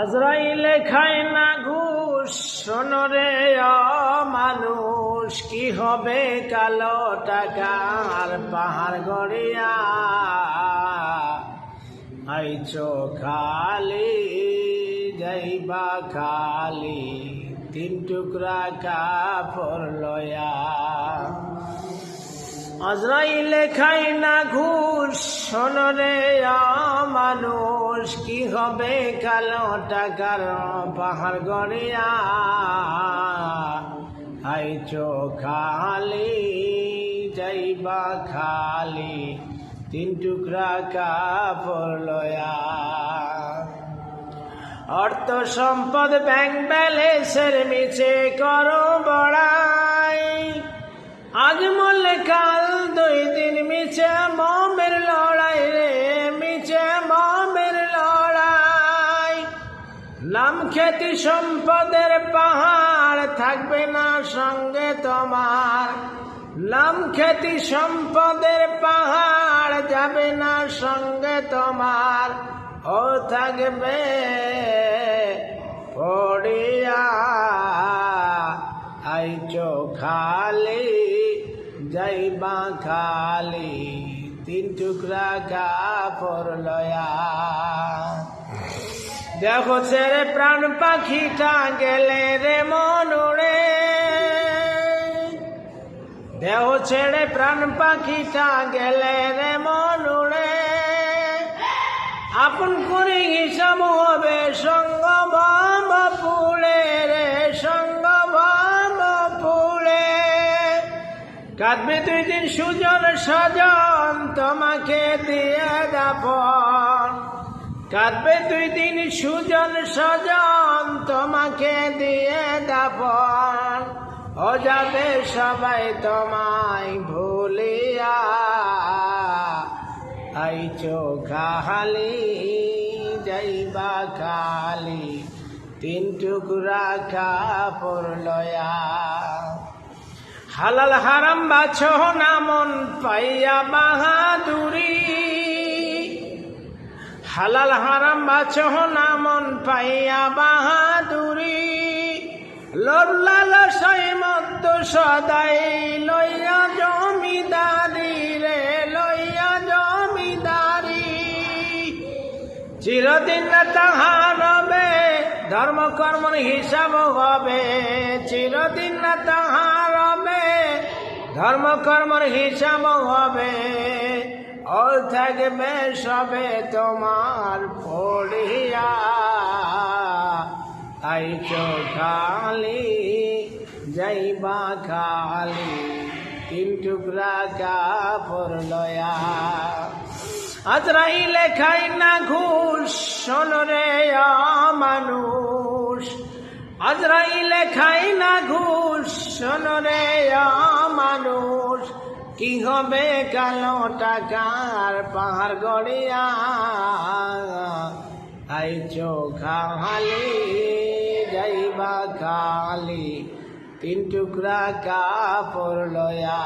আজরাইলে খায় না ঘুষ, শোনো রে মানুষ, কি হবে কালো টাকার পাহাড় গড়িয়া। আইছো খালি যাইবা খালি, তিন টুকরা কাপড় লয়া। আজরাইলে খায় না ঘুষ, শোনো রে মানুষ, কি হবে কালো টাকার পাহাড় গড়িয়া। আইছো খালি যাইবা খালি, তিন টুকরা কাপড় লয়া। অর্থ সম্পদ ব্যাংক ব্যালেন্সের মিছে করো বড়াই, আজ মরলে কাল দুই দিন মিছে মমের লড়াই রে, মিছে মমের লড়াই। নাম খ্যাতি সম্পদের পাহাড় থাকবে না সঙ্গে তোমার, নাম খ্যাতি সম্পদের পাহাড় যাবে না সঙ্গে তোমার। ও থাকবে পড়িয়া, আইছো খালি যাইবা খালি, তিন টুকরা কাপড় লয়া। দেখো ছেড়ে প্রাণ পাখিটা গেলে রে মন উড়ে, দেহ ছেড়ে প্রাণ পাখিটা গেলে রে মন উড়ে। আপন করে হিসাব হবে সঙ্গ বাম পুড়ে রে, সঙ্গ বাম পুড়ে। কাঁদবে দুই দিন সুজন সজন তোমাকে দিয়ে দাপন, কাঁদবে দুই দিন সুজন সজন তোমাকে দিয়ে দাপন। ও যাবে সবাই তোমায় ভুলিয়া, আইছো খালি যাইবা খালি, তিন টুকরা কাপড় লয়া। হালাল হারাম বাছো না মন পাইয়া বাহাদুরি, হালাল হারাম বাছো না মন পাইয়া বাহাদুরি। লোভ লালসায় মত্ত সদাই লইয়া জমিদারি রে, লইয়া জমিদারি। চিরদিন তাহার হবে ধর্ম কর্মর হিসাব হবে, চিরদিন তাহার হবে ধর্ম কর্মর হিসাব হবে। ও থাকবে সবে তোমার পড়িয়া, আইছো খালি যাইবা খালি, তিন টুকরা কাপড় লয়া। আজরাইলে খায় না ঘুষ, শোনো রে মানুষ, আজরাইলে খায় না ঘুষ, শোনো রে মানুষ, কি হবে কালো টাকার পাহাড় গড়িয়া। আইছো খালি যাইবা খালি, তিন টুকরা কাপড় লয়া।